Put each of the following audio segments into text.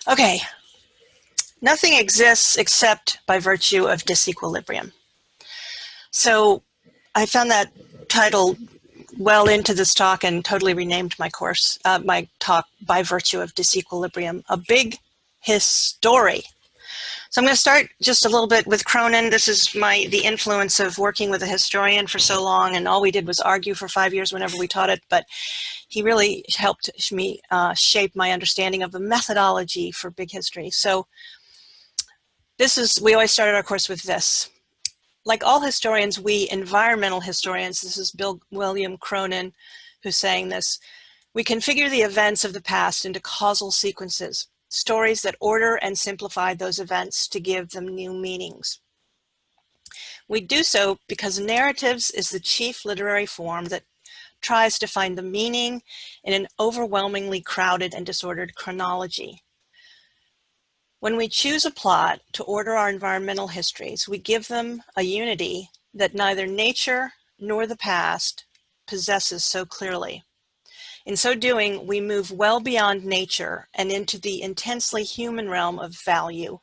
Okay, nothing exists except by virtue of disequilibrium. So I found that title well into this talk and totally renamed my course, my talk, By Virtue of Disequilibrium, a big history. So I'm going to start just a little bit with Cronin. This is the influence of working with a historian for so long, and all we did was argue for 5 years whenever we taught it, but he really helped me shape my understanding of the methodology for big history. So we always started our course with this. Like all historians, we environmental historians, this is William Cronin who's saying this, we configure the events of the past into causal sequences, stories that order and simplify those events to give them new meanings. We do so because narratives is the chief literary form that tries to find the meaning in an overwhelmingly crowded and disordered chronology. When we choose a plot to order our environmental histories, we give them a unity that neither nature nor the past possesses so clearly. In so doing, we move well beyond nature and into the intensely human realm of value.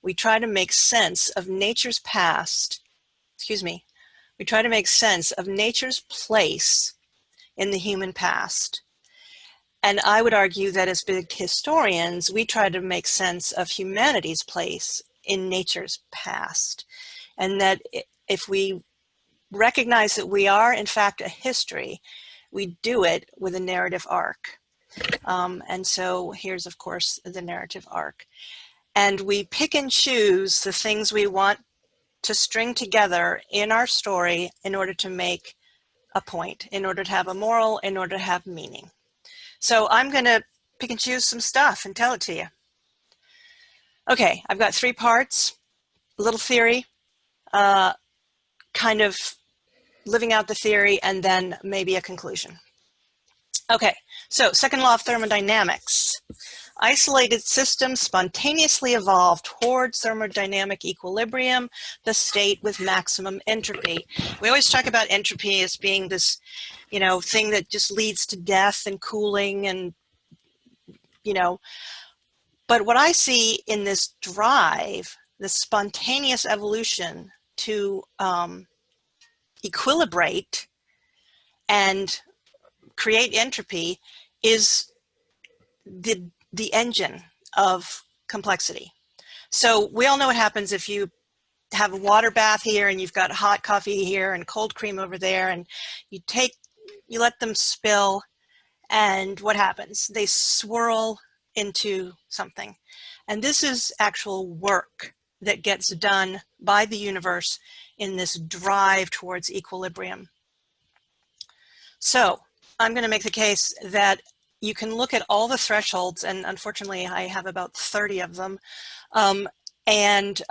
We try to make sense of nature's past, we try to make sense of nature's place in the human past. And I would argue that as big historians, we try to make sense of humanity's place in nature's past. And that if we recognize that we are, in fact, a history, we do it with a narrative arc. And so here's, of course, the narrative arc. And we pick and choose the things we want to string together in our story in order to make a point, in order to have a moral, in order to have meaning. So I'm going to pick and choose some stuff and tell it to you. Okay, I've got 3 parts, a little theory, kind of living out the theory, and then maybe a conclusion. Okay, so second law of thermodynamics. Isolated systems spontaneously evolve towards thermodynamic equilibrium, the state with maximum entropy. We always talk about entropy as being this, thing that just leads to death and cooling and, but what I see in this drive, this spontaneous evolution to equilibrate and create entropy is the engine of complexity. So we all know what happens if you have a water bath here and you've got hot coffee here and cold cream over there, and you let them spill, and what happens? They swirl into something. And this is actual work that gets done by the universe in this drive towards equilibrium. So I'm going to make the case that you can look at all the thresholds, and unfortunately I have about 30 of them, and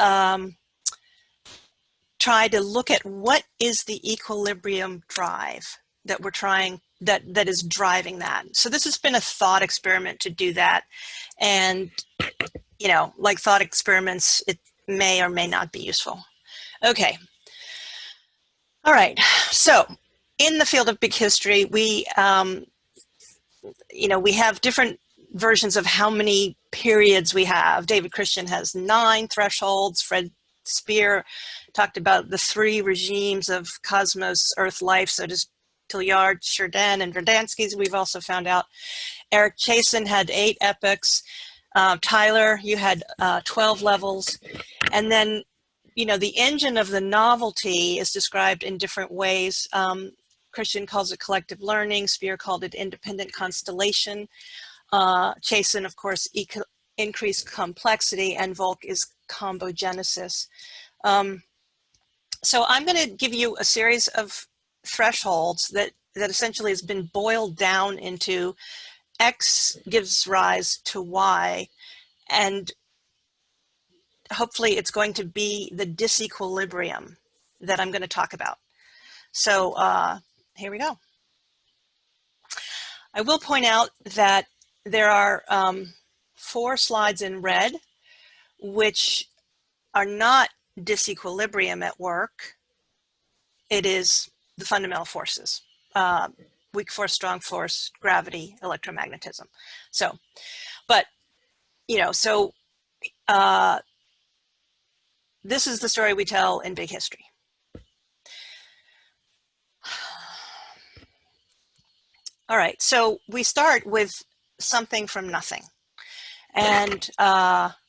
try to look at what is the equilibrium drive that we're trying, that is driving that. So this has been a thought experiment to do that. And, like thought experiments, it may or may not be useful. Okay. All right. So in the field of big history, we have different versions of how many periods we have. David Christian has 9 thresholds. Fred Speer talked about the 3 regimes of cosmos, Earth life. So does Tilliard, Jourdain, and Verdansky's. We've also found out. Eric Chasen had 8 epochs. Tyler, you had 12 levels. And then, the engine of the novelty is described in different ways. Christian calls it collective learning. Speer called it independent constellation. Chasen, of course, increased complexity, and Volk is combogenesis. So I'm going to give you a series of thresholds that essentially has been boiled down into X gives rise to Y, and hopefully it's going to be the disequilibrium that I'm going to talk about. So here we go. I will point out that there are 4 slides in red, which are not disequilibrium at work. It is the fundamental forces, weak force, strong force, gravity, electromagnetism. So, but you know, so this is the story we tell in Big History. All right, so we start with something from nothing. And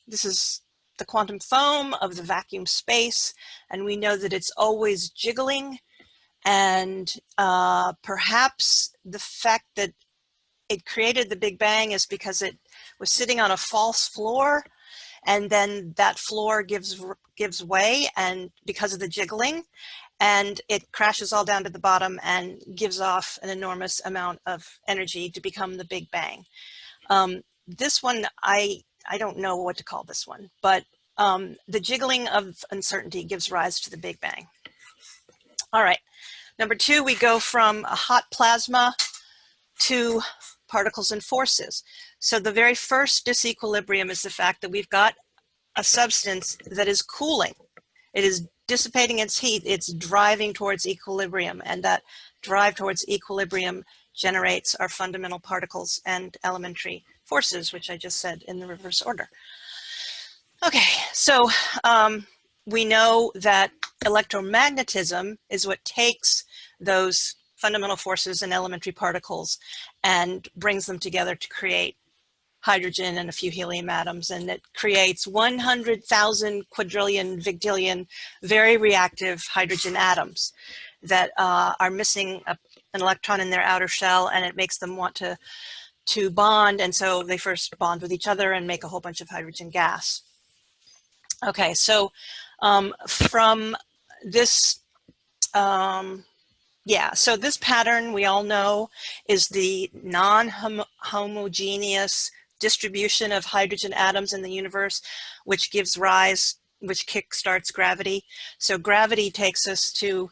this is the quantum foam of the vacuum space, and we know that it's always jiggling. And perhaps the fact that it created the Big Bang is because it was sitting on a false floor, and then that floor gives way, and because of the jiggling, and it crashes all down to the bottom and gives off an enormous amount of energy to become the Big Bang. This one, I don't know what to call this one, but the jiggling of uncertainty gives rise to the Big Bang. All right, number two, we go from a hot plasma to particles and forces. So the very first disequilibrium is the fact that we've got a substance that is cooling. It is dissipating its heat, it's driving towards equilibrium, and that drive towards equilibrium generates our fundamental particles and elementary forces, which I just said in the reverse order. Okay, so we know that electromagnetism is what takes those fundamental forces and elementary particles and brings them together to create hydrogen and a few helium atoms, and it creates 100,000 quadrillion vigdillion very reactive hydrogen atoms that are missing an electron in their outer shell, and it makes them want to bond, and so they first bond with each other and make a whole bunch of hydrogen gas. Okay, so from this, so this pattern we all know is the non-homogeneous distribution of hydrogen atoms in the universe, which gives rise, which kickstarts gravity. So gravity takes us to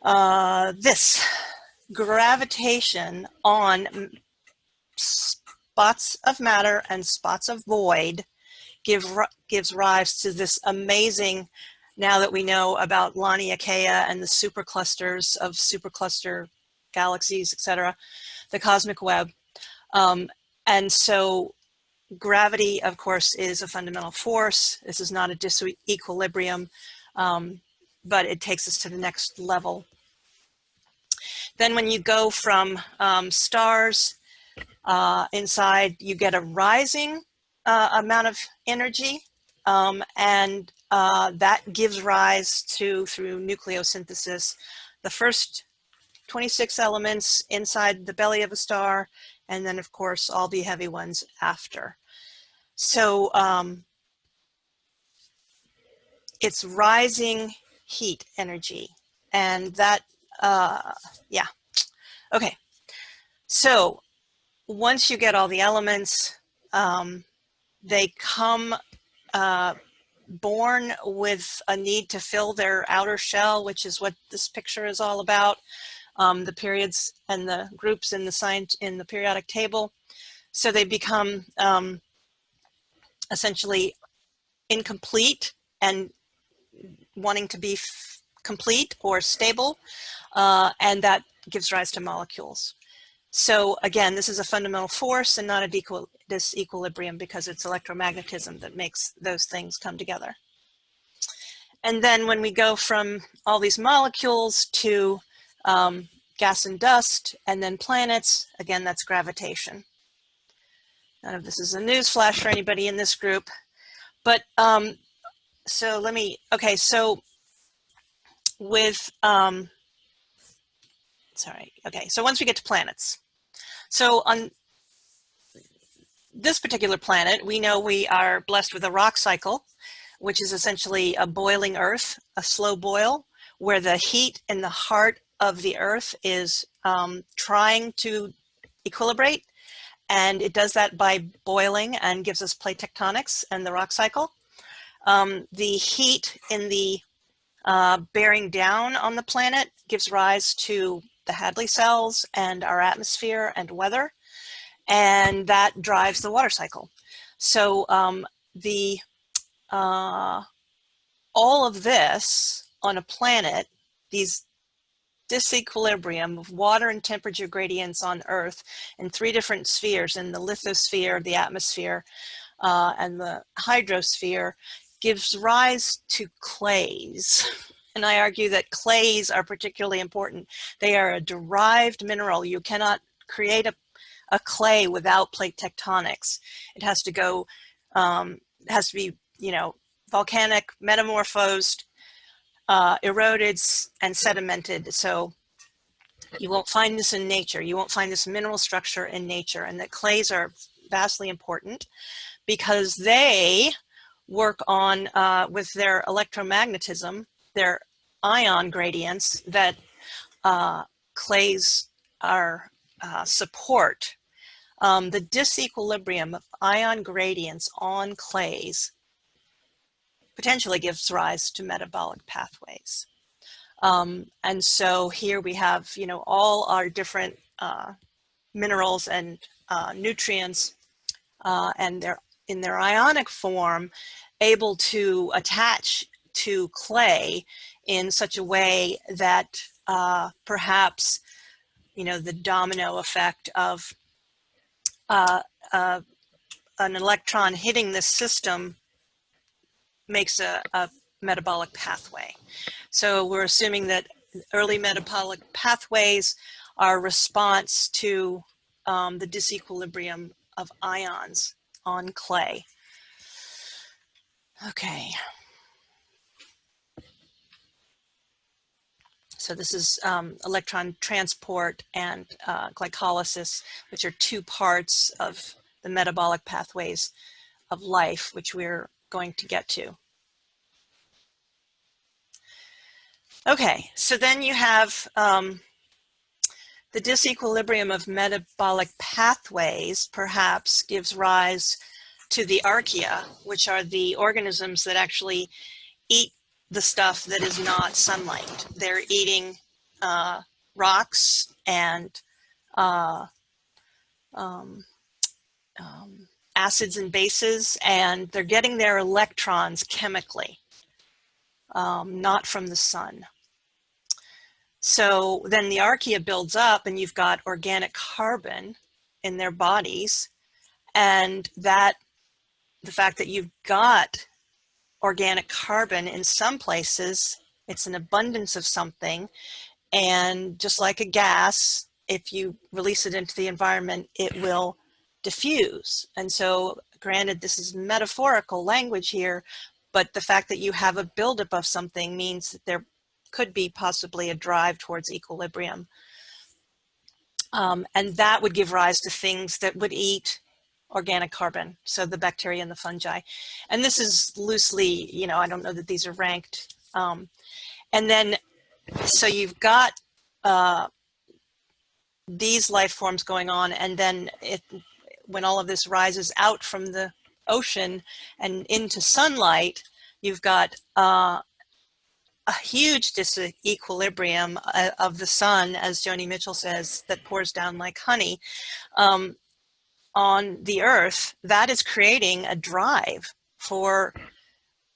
this. Gravitation on spots of matter and spots of void gives rise to this amazing, now that we know about Laniakea and the superclusters of supercluster galaxies, etc., the cosmic web. And so gravity, of course, is a fundamental force. This is not a disequilibrium, but it takes us to the next level. Then when you go from stars inside, you get a rising amount of energy, and that gives rise to, through nucleosynthesis, the first 26 elements inside the belly of a star, and then of course all the heavy ones after. So it's rising heat energy, and that, yeah. Okay, so once you get all the elements, they come born with a need to fill their outer shell, which is what this picture is all about. The periods and the groups in the periodic table. So they become essentially incomplete and wanting to be complete or stable, and that gives rise to molecules. So again, this is a fundamental force and not a disequilibrium, because it's electromagnetism that makes those things come together. And then when we go from all these molecules to gas and dust, and then planets, again, that's gravitation. None of this is a news flash for anybody in this group. But so let me, okay, so with, sorry, okay, so once we get to planets. So on this particular planet, we know we are blessed with a rock cycle, which is essentially a boiling Earth, a slow boil, where the heat in the heart of the Earth is trying to equilibrate, and it does that by boiling and gives us plate tectonics and the rock cycle. The heat in the bearing down on the planet gives rise to the Hadley cells and our atmosphere and weather, and that drives the water cycle. So all of this on a planet, these disequilibrium of water and temperature gradients on Earth in 3 different spheres, in the lithosphere, the atmosphere, and the hydrosphere gives rise to clays. And I argue that clays are particularly important. They are a derived mineral. You cannot create a clay without plate tectonics. It has to go, it has to be, volcanic, metamorphosed, eroded, and sedimented. So you won't find this in nature. You won't find this mineral structure in nature. And that clays are vastly important because they work on, with their electromagnetism, their ion gradients that clays are support. The disequilibrium of ion gradients on clays potentially gives rise to metabolic pathways. And so here we have, all our different minerals and nutrients, and they're in their ionic form able to attach to clay in such a way that perhaps, the domino effect of an electron hitting this system makes a metabolic pathway. So we're assuming that early metabolic pathways are a response to the disequilibrium of ions on clay. Okay. So this is electron transport and glycolysis, which are two parts of the metabolic pathways of life, which we're going to get to. Okay, so then you have the disequilibrium of metabolic pathways perhaps gives rise to the archaea, which are the organisms that actually eat the stuff that is not sunlight. They're eating rocks and acids and bases, and they're getting their electrons chemically, not from the sun. So then the archaea builds up and you've got organic carbon in their bodies, and that the fact that you've got organic carbon in some places, it's an abundance of something, and just like a gas, if you release it into the environment, it will diffuse. And so granted, this is metaphorical language here, but the fact that you have a buildup of something means that there could be possibly a drive towards equilibrium. And that would give rise to things that would eat organic carbon, so the bacteria and the fungi. And this is loosely, I don't know that these are ranked. And then, so you've got these life forms going on, and then when all of this rises out from the ocean and into sunlight, you've got a huge disequilibrium of the sun, as Joni Mitchell says, that pours down like honey on the earth. That is creating a drive for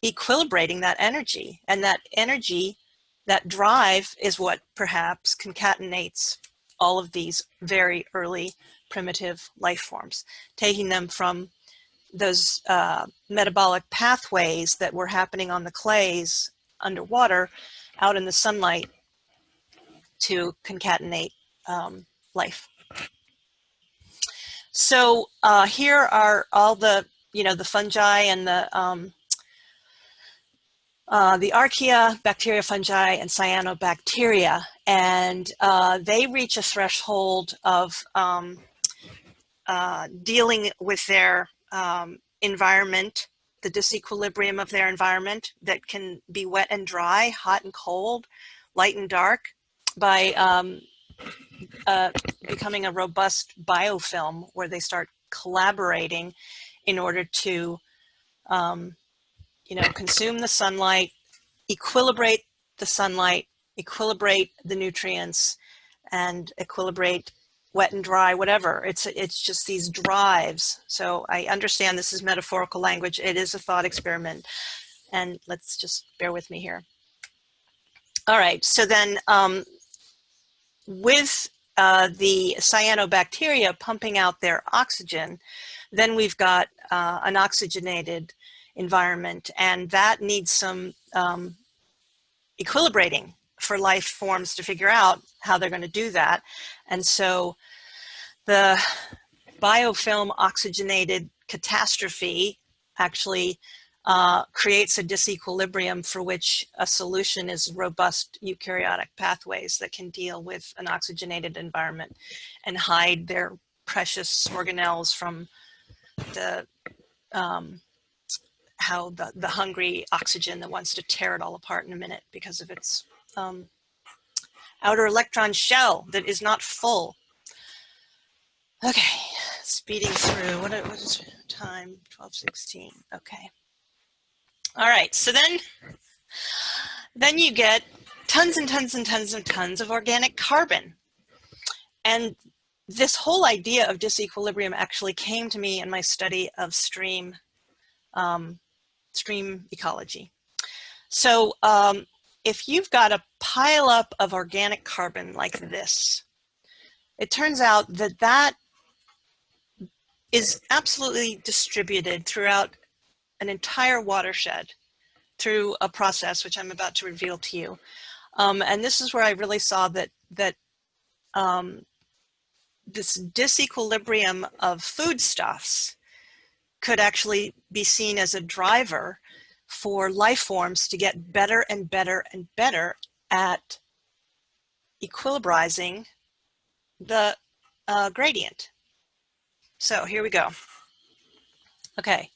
equilibrating that energy. And that energy, that drive, is what perhaps concatenates all of these very early primitive life forms, taking them from those metabolic pathways that were happening on the clays underwater out in the sunlight to concatenate life. So here are all the, the fungi and the archaea, bacteria, fungi, and cyanobacteria, and they reach a threshold of dealing with their environment, the disequilibrium of their environment that can be wet and dry, hot and cold, light and dark, by becoming a robust biofilm where they start collaborating in order to consume the sunlight, equilibrate the sunlight, equilibrate the nutrients, and equilibrate wet and dry, whatever. It's just these drives. So I understand this is metaphorical language. It is a thought experiment. And let's just bear with me here. All right, so then with the cyanobacteria pumping out their oxygen, then we've got an oxygenated environment, and that needs some equilibrating for life forms to figure out how they're going to do that. And so the biofilm oxygenated catastrophe actually creates a disequilibrium for which a solution is robust eukaryotic pathways that can deal with an oxygenated environment and hide their precious organelles from the the hungry oxygen that wants to tear it all apart in a minute because of its outer electron shell that is not full. Okay, speeding through. What is time? 12:16. Okay. All right. So then you get tons and tons and tons and tons of organic carbon, and this whole idea of disequilibrium actually came to me in my study of stream ecology. So if you've got a pile up of organic carbon like this, it turns out that that is absolutely distributed throughout an entire watershed through a process which I'm about to reveal to you. And this is where I really saw that this disequilibrium of foodstuffs could actually be seen as a driver for life forms to get better and better and better at equilibrizing the gradient. So here we go. Okay.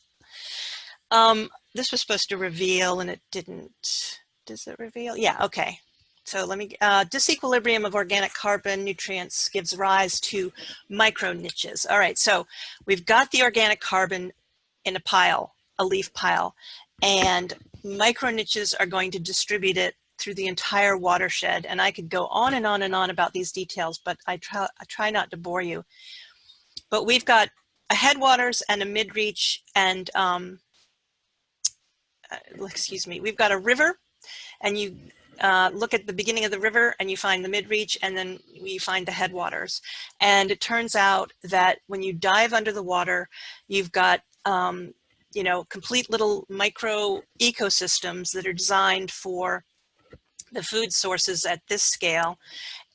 This was supposed to reveal and it didn't. Does it reveal? Yeah, okay. So let me, disequilibrium of organic carbon nutrients gives rise to micro niches. All right, so we've got the organic carbon in a pile, a leaf pile, and micro niches are going to distribute it through the entire watershed. And I could go on and on and on about these details, but I try not to bore you. But we've got a headwaters and a midreach, and excuse me, we've got a river, and you look at the beginning of the river and you find the midreach, and then you find the headwaters. And it turns out that when you dive under the water, you've got you know, complete little micro ecosystems that are designed for the food sources at this scale.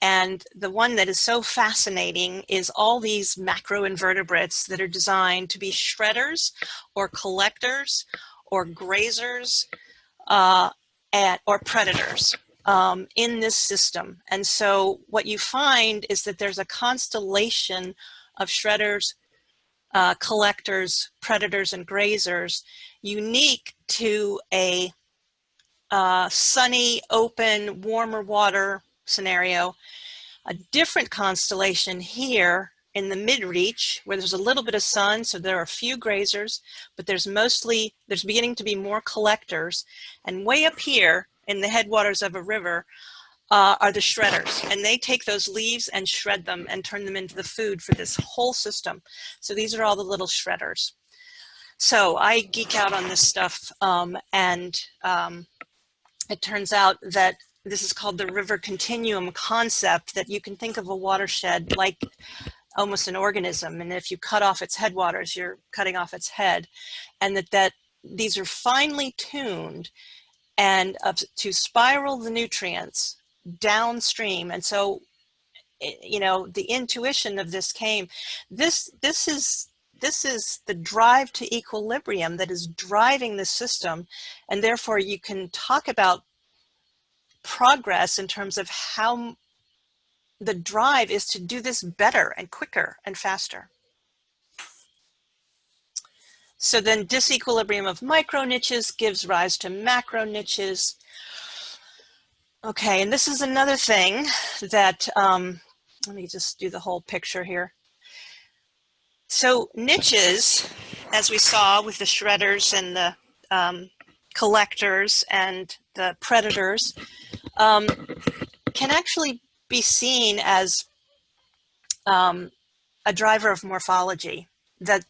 And the one that is so fascinating is all these macroinvertebrates that are designed to be shredders or collectors or grazers or predators in this system. And so what you find is that there's a constellation of shredders, collectors, predators, and grazers unique to a sunny, open, warmer water scenario. A different constellation here in the midreach where there's a little bit of sun, so there are a few grazers, but there's beginning to be more collectors. And way up here in the headwaters of a river are the shredders, and they take those leaves and shred them and turn them into the food for this whole system. So these are all the little shredders. So I geek out on this stuff, and it turns out that this is called the river continuum concept, that you can think of a watershed like almost an organism, and if you cut off its headwaters, you're cutting off its head, and that these are finely tuned and to spiral the nutrients downstream. And so, you know, the intuition of this came, this is the drive to equilibrium that is driving the system, and therefore you can talk about progress in terms of how the drive is to do this better and quicker and faster. So then disequilibrium of micro niches gives rise to macro niches. Okay, and this is another thing that, let me just do the whole picture here. So niches, as we saw with the shredders and the collectors and the predators, can actually be seen as a driver of morphology. That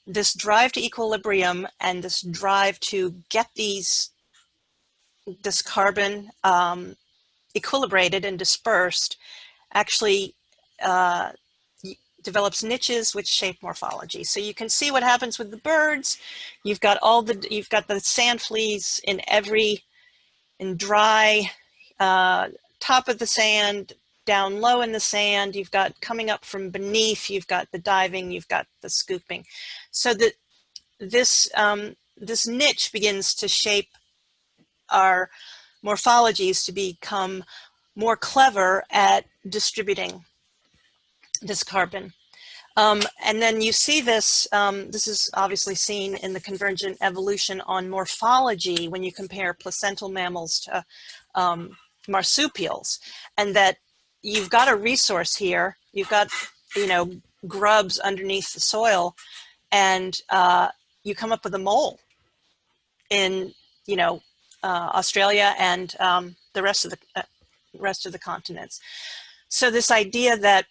this drive to equilibrium and this drive to get this carbon equilibrated and dispersed actually develops niches which shape morphology. So you can see what happens with the birds. You've got the sand fleas in dry top of the sand, down low in the sand. You've got coming up from beneath. You've got the diving. You've got the scooping. So that this niche begins to shape our morphologies to become more clever at distributing this carbon. And then you see this, this is obviously seen in the convergent evolution on morphology when you compare placental mammals to marsupials, and that you've got a resource here. You've got, grubs underneath the soil, and you come up with a mole in, Australia and the rest of the continents. So this idea that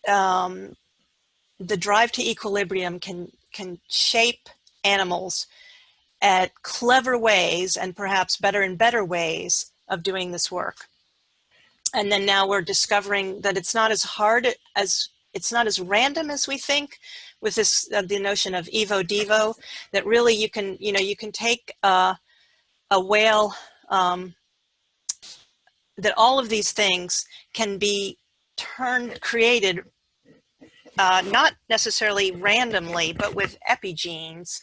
the drive to equilibrium can shape animals at clever ways, and perhaps better and better ways of doing this work. And then now we're discovering that it's not as hard as, it's not as random as we think, with this the notion of evo-devo, that really you can take a whale, that all of these things can be created not necessarily randomly, but with epigenes.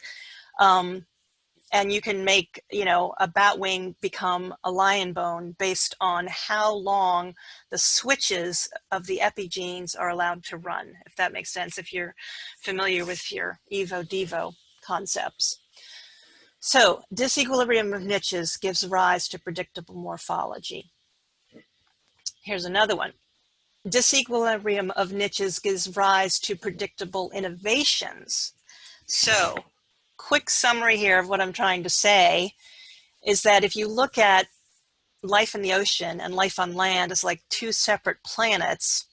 And you can make, a bat wing become a lion bone based on how long the switches of the epigenes are allowed to run, if that makes sense, if you're familiar with your evo-devo concepts. So disequilibrium of niches gives rise to predictable morphology. Here's another one. Disequilibrium of niches gives rise to predictable innovations. So, quick summary here of what I'm trying to say is that if you look at life in the ocean and life on land as like two separate planets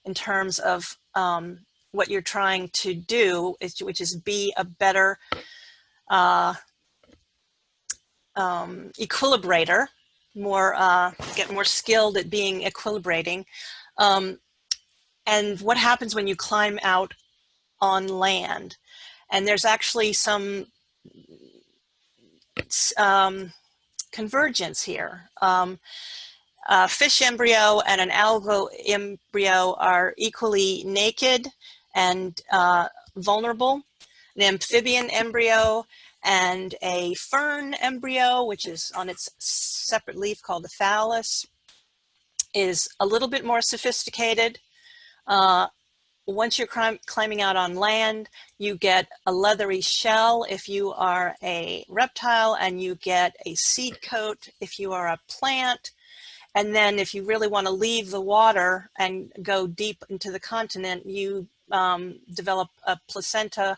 in terms of what you're trying to do, which is be a better equilibrator, get more skilled at being equilibrating. And what happens when you climb out on land? And there's actually some convergence here. A fish embryo and an algal embryo are equally naked and vulnerable. An amphibian embryo and a fern embryo, which is on its separate leaf called the thallus, is a little bit more sophisticated. Once you're climbing out on land, you get a leathery shell if you are a reptile, and you get a seed coat if you are a plant. And then if you really want to leave the water and go deep into the continent, you develop a placenta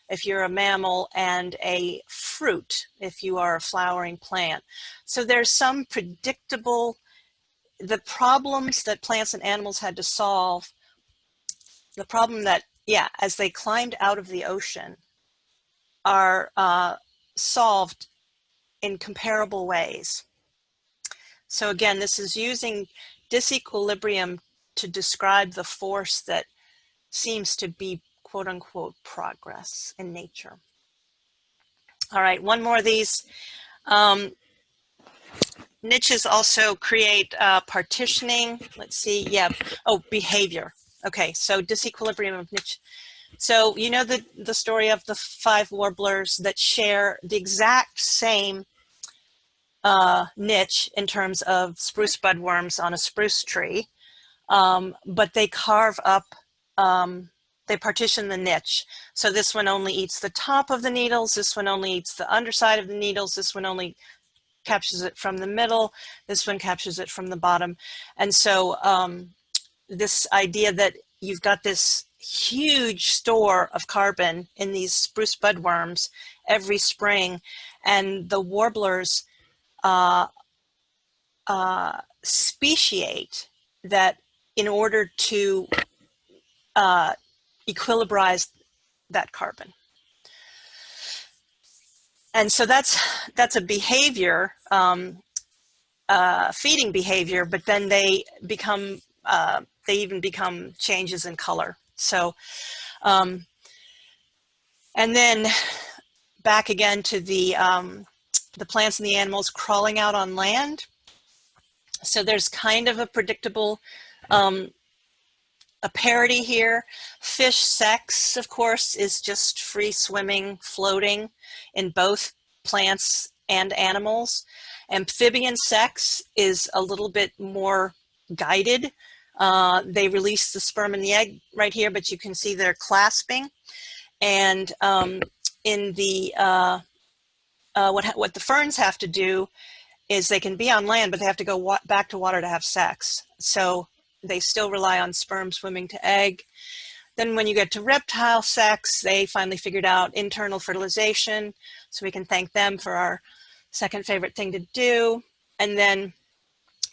if you're a mammal, and a fruit if you are a flowering plant. So there's some predictable, the problems that plants and animals had to solve, the problem that, as they climbed out of the ocean, are solved in comparable ways. So again, this is using disequilibrium to describe the force that seems to be quote unquote progress in nature. All right, one more of these. Niches also create partitioning. Let's see, behavior. Okay, so disequilibrium of niche. So you know the story of the 5 warblers that share the exact same niche in terms of spruce budworms on a spruce tree, but they carve up, they partition the niche. So this one only eats the top of the needles, this one only eats the underside of the needles, this one only captures it from the middle, this one captures it from the bottom. And so this idea that you've got this huge store of carbon in these spruce budworms every spring, and the warblers speciate that in order to equilibrize that carbon. And so that's a behavior, feeding behavior, but then they become they even become changes in color. So, and then back again to the plants and the animals crawling out on land. So there's kind of a predictable a parity here. Fish sex, of course, is just free swimming, floating in both plants and animals. Amphibian sex is a little bit more guided. They release the sperm and the egg right here, but you can see they're clasping. And in the what the ferns have to do is they can be on land, but they have to go back to water to have sex. So they still rely on sperm swimming to egg. Then when you get to reptile sex, they finally figured out internal fertilization. So we can thank them for our second favorite thing to do. And then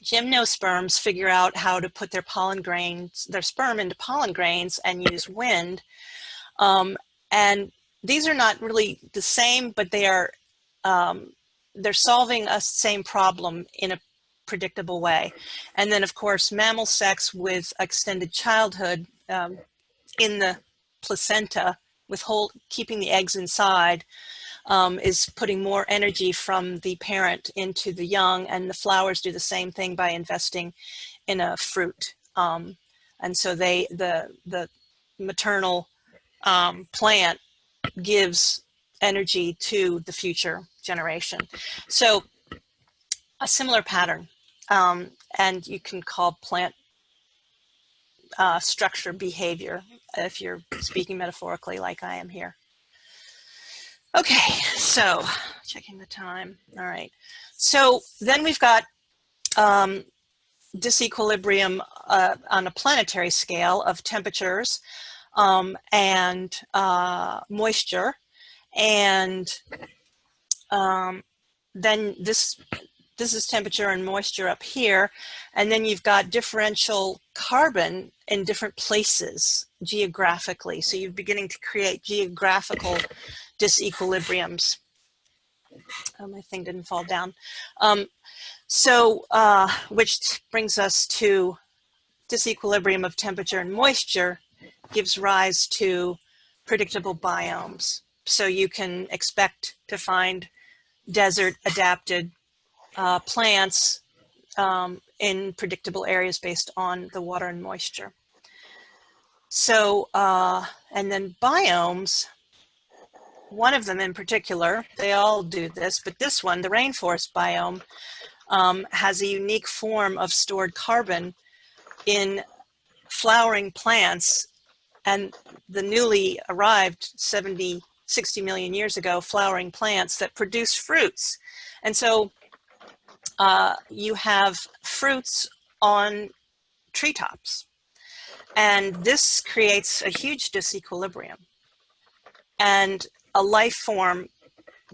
gymnosperms figure out how to put their pollen grains, their sperm into pollen grains and use wind. And these are not really the same, but they are, they're solving a same problem in a predictable way. And then of course, mammal sex with extended childhood in the placenta with keeping the eggs inside is putting more energy from the parent into the young, and the flowers do the same thing by investing in a fruit. And so the maternal plant gives energy to the future generation. So a similar pattern, and you can call plant structure behavior if you're speaking metaphorically like I am here. Okay, so checking the time. All right. So then we've got disequilibrium on a planetary scale of temperatures and moisture. And then this is temperature and moisture up here. And then you've got differential carbon in different places geographically. So you're beginning to create geographical disequilibriums. Oh, my thing didn't fall down. Which brings us to disequilibrium of temperature and moisture gives rise to predictable biomes. So you can expect to find desert adapted plants in predictable areas based on the water and moisture. So, and then biomes, one of them in particular, they all do this, but this one, the rainforest biome, has a unique form of stored carbon in flowering plants, and the newly arrived 60 million years ago flowering plants that produce fruits. And so you have fruits on treetops, and this creates a huge disequilibrium. And a life form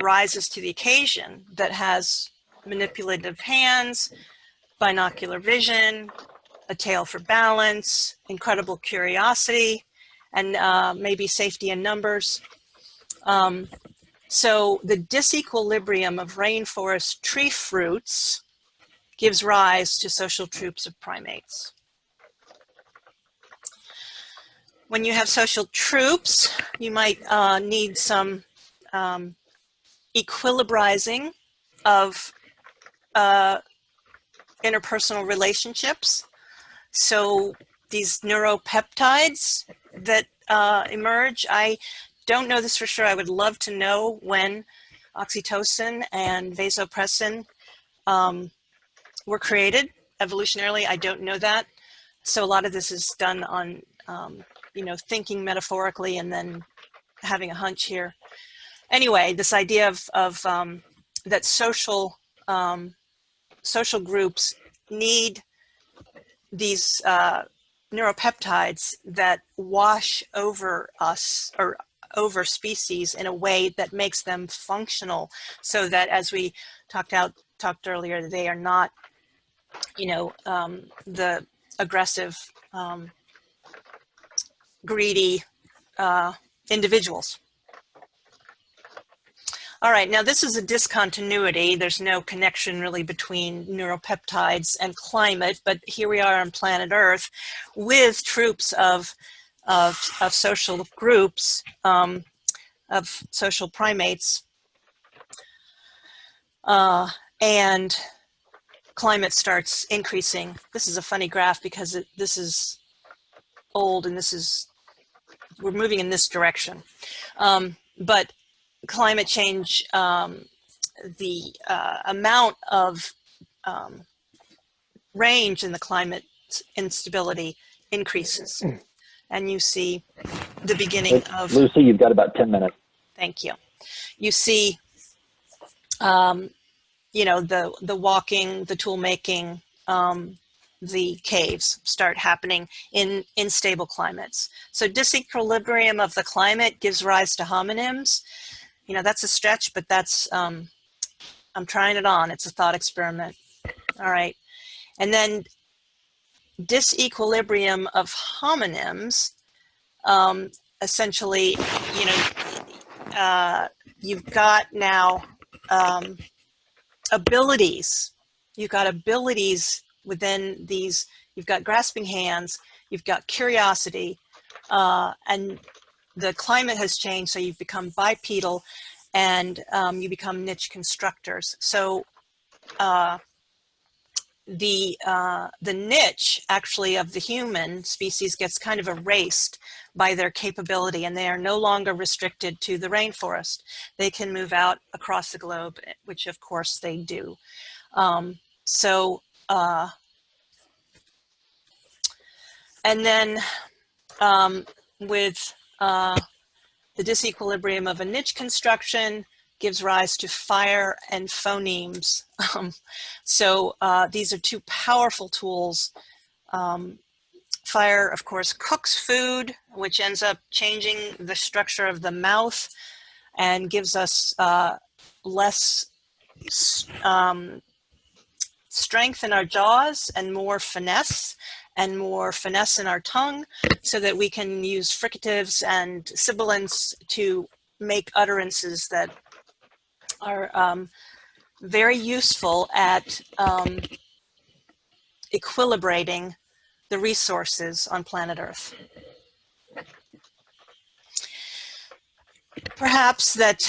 rises to the occasion that has manipulative hands, binocular vision, a tail for balance, incredible curiosity, and maybe safety in numbers. So the disequilibrium of rainforest tree fruits gives rise to social troops of primates. When you have social troops, you might need some equilibrizing of interpersonal relationships. So these neuropeptides that emerge, I don't know this for sure. I would love to know when oxytocin and vasopressin were created evolutionarily. I don't know that. So a lot of this is done on, thinking metaphorically and then having a hunch here. Anyway, this idea of that social groups need these neuropeptides that wash over us or over species in a way that makes them functional, so that, as we talked earlier, they are not, the aggressive, greedy individuals. All right, now this is a discontinuity. There's no connection really between neuropeptides and climate, but here we are on planet Earth with troops of social groups, of social primates, and climate starts increasing. This is a funny graph because this is old and we're moving in this direction. But climate change, the amount of range in the climate instability increases. And you see the beginning of... Lucy, you've got about 10 minutes. Thank you. You see, you know, the walking, the tool making, the caves start happening in stable climates. So disequilibrium of the climate gives rise to homonyms. You know, that's a stretch, but that's, I'm trying it on. It's a thought experiment. All right. And then disequilibrium of homonyms, essentially, you know, you've got now abilities. You've got abilities within these. You've got grasping hands. You've got curiosity, and the climate has changed, so you've become bipedal, and you become niche constructors. So the niche actually of the human species gets kind of erased by their capability, and they are no longer restricted to the rainforest. They can move out across the globe, which of course they do. And then with the disequilibrium of a niche construction gives rise to fire and phonemes. So these are two powerful tools. Fire, of course, cooks food, which ends up changing the structure of the mouth and gives us less strength in our jaws and more finesse in our tongue, so that we can use fricatives and sibilants to make utterances that are very useful at equilibrating the resources on planet Earth. Perhaps that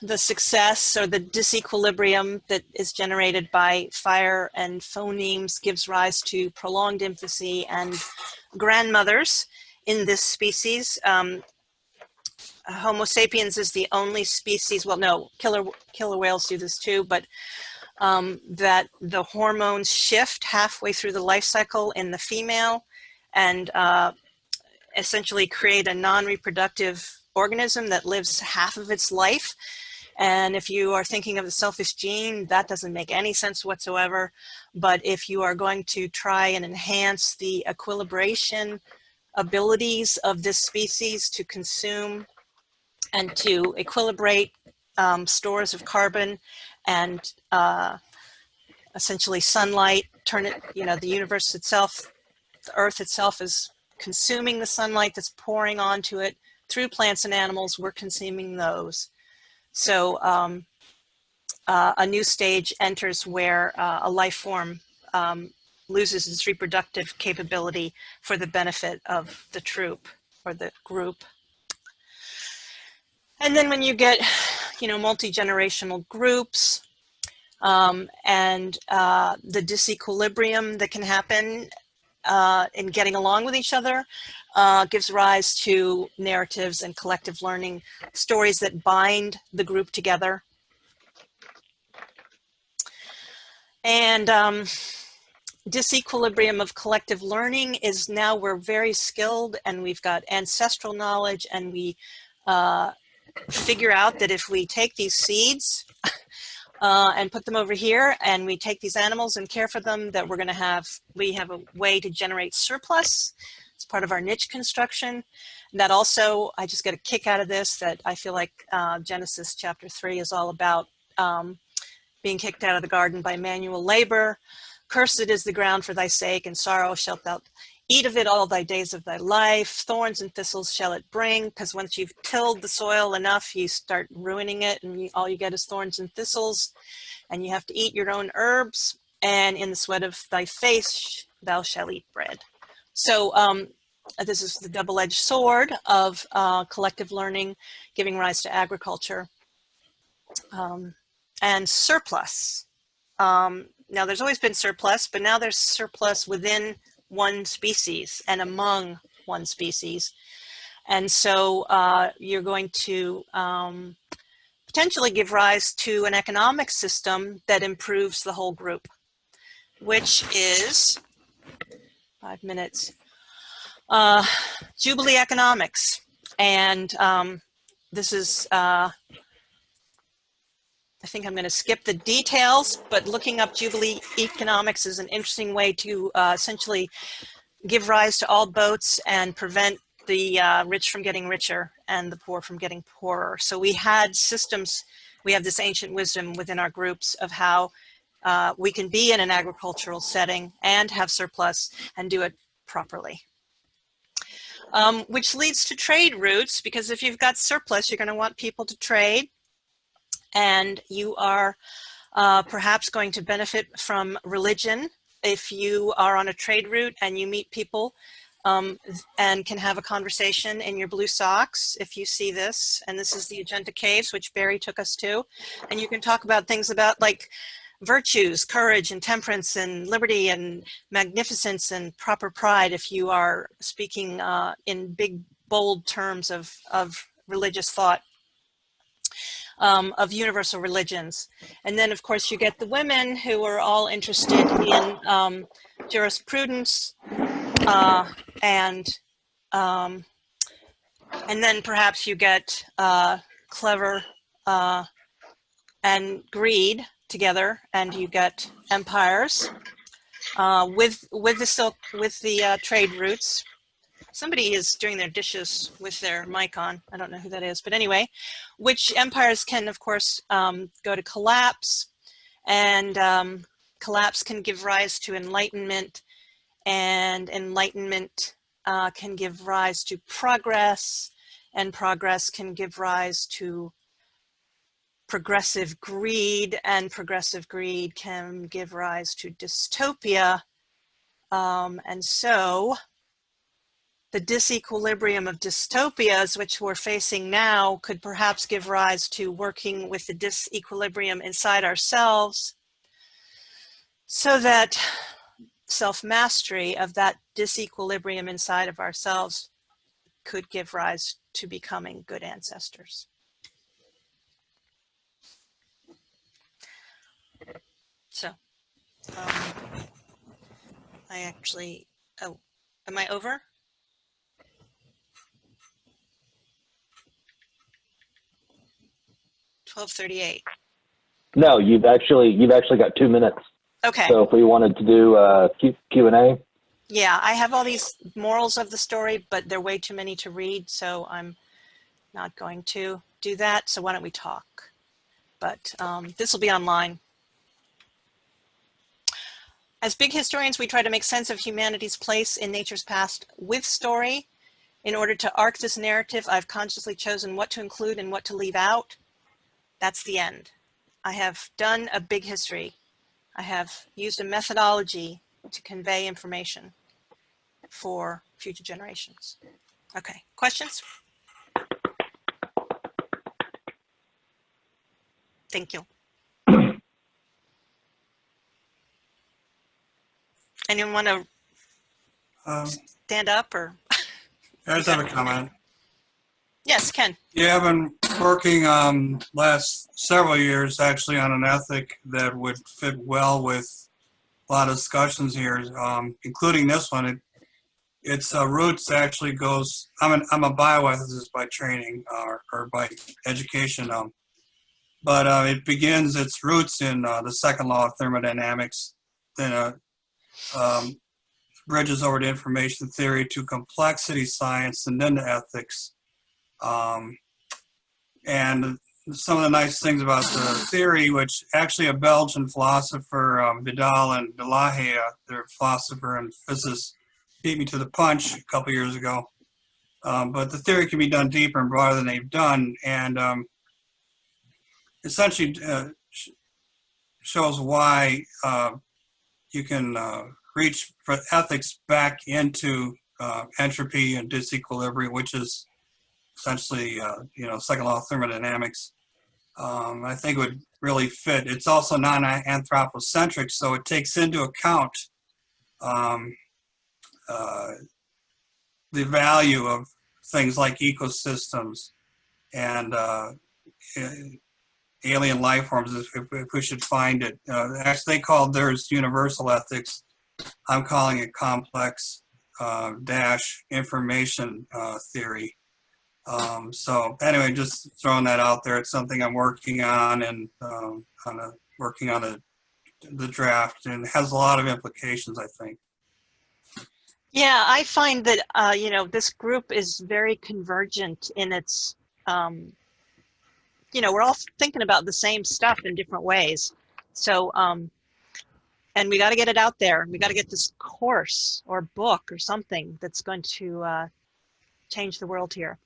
the success or the disequilibrium that is generated by fire and phonemes gives rise to prolonged infancy and grandmothers in this species. Homo sapiens is the only species, well, no, killer whales do this too, but that the hormones shift halfway through the life cycle in the female and essentially create a non-reproductive organism that lives half of its life. And if you are thinking of the selfish gene, that doesn't make any sense whatsoever. But if you are going to try and enhance the equilibration abilities of this species to consume and to equilibrate stores of carbon and essentially sunlight, turn it, you know, the universe itself, the Earth itself is consuming the sunlight that's pouring onto it through plants and animals. We're consuming those. So a new stage enters where a life form loses its reproductive capability for the benefit of the troop or the group. And then when you get, you know, multi-generational groups and the disequilibrium that can happen in getting along with each other gives rise to narratives and collective learning, stories that bind the group together. And disequilibrium of collective learning is now we're very skilled and we've got ancestral knowledge, and we figure out that if we take these seeds and put them over here, and we take these animals and care for them, that we have a way to generate surplus. It's part of our niche construction. And that also, I just get a kick out of this, that I feel like Genesis chapter 3 is all about being kicked out of the garden by manual labor. Cursed is the ground for thy sake, and sorrow shalt thou eat of it all thy days of thy life. Thorns and thistles shall it bring, because once you've tilled the soil enough, you start ruining it, and all you get is thorns and thistles, and you have to eat your own herbs, and in the sweat of thy face thou shalt eat bread. So this is the double-edged sword of collective learning, giving rise to agriculture. And surplus. Now there's always been surplus, but now there's surplus within one species and among one species. And so you're going to potentially give rise to an economic system that improves the whole group, which is 5 minutes. Jubilee economics. And this is, I think I'm going to skip the details, but looking up Jubilee economics is an interesting way to essentially give rise to all boats and prevent the rich from getting richer and the poor from getting poorer. So we had systems, we have this ancient wisdom within our groups of how we can be in an agricultural setting and have surplus and do it properly. Which leads to trade routes, because if you've got surplus, you're going to want people to trade, and you are perhaps going to benefit from religion if you are on a trade route and you meet people and can have a conversation in your blue socks. If you see this, and this is the Agenda Caves, which Barry took us to, and you can talk about things about like virtues, courage and temperance and liberty and magnificence and proper pride if you are speaking in big, bold terms of religious thought. Of universal religions. And then of course you get the women who are all interested in jurisprudence and then perhaps you get clever and greed together, and you get empires with the trade routes. Somebody is doing their dishes with their mic on. I don't know who that is, but anyway, which empires can, of course, go to collapse, and collapse can give rise to enlightenment, and enlightenment can give rise to progress, and progress can give rise to progressive greed, and progressive greed can give rise to dystopia, and so the disequilibrium of dystopias, which we're facing now, could perhaps give rise to working with the disequilibrium inside ourselves, so that self-mastery of that disequilibrium inside of ourselves could give rise to becoming good ancestors. So, I actually, oh, am I over? $12:38. No, you've actually got 2 minutes. Okay. So if we wanted to do Q&A. Yeah, I have all these morals of the story, but they're way too many to read, so I'm not going to do that. So why don't we talk? But this will be online. As big historians, we try to make sense of humanity's place in nature's past with story. In order to arc this narrative, I've consciously chosen what to include and what to leave out. That's the end. I have done a big history. I have used a methodology to convey information for future generations. Okay, questions? Thank you. Anyone want to stand up or? I just have a comment. Yes, Ken. Yeah, I've been working last several years actually on an ethic that would fit well with a lot of discussions here, including this one. Its roots actually goes. I'm a bioethicist by training or by education, but it begins its roots in the second law of thermodynamics. Then bridges over to information theory, to complexity science, and then to ethics. And some of the nice things about the theory, which actually a Belgian philosopher, Vidal and de la Haye, their philosopher and physicist, beat me to the punch a couple years ago. But the theory can be done deeper and broader than they've done, and essentially shows why you can reach for ethics back into entropy and disequilibrium, which is essentially second law of thermodynamics. I think would really fit. It's also non-anthropocentric, so it takes into account the value of things like ecosystems and alien life forms, if we should find it. Actually, they call theirs universal ethics. I'm calling it complex dash information theory. So anyway, just throwing that out there. It's something I'm working on and working on the draft, and it has a lot of implications, I think. Yeah, I find that, this group is very convergent in its, we're all thinking about the same stuff in different ways. So, and we got to get it out there. We got to get this course or book or something that's going to change the world here.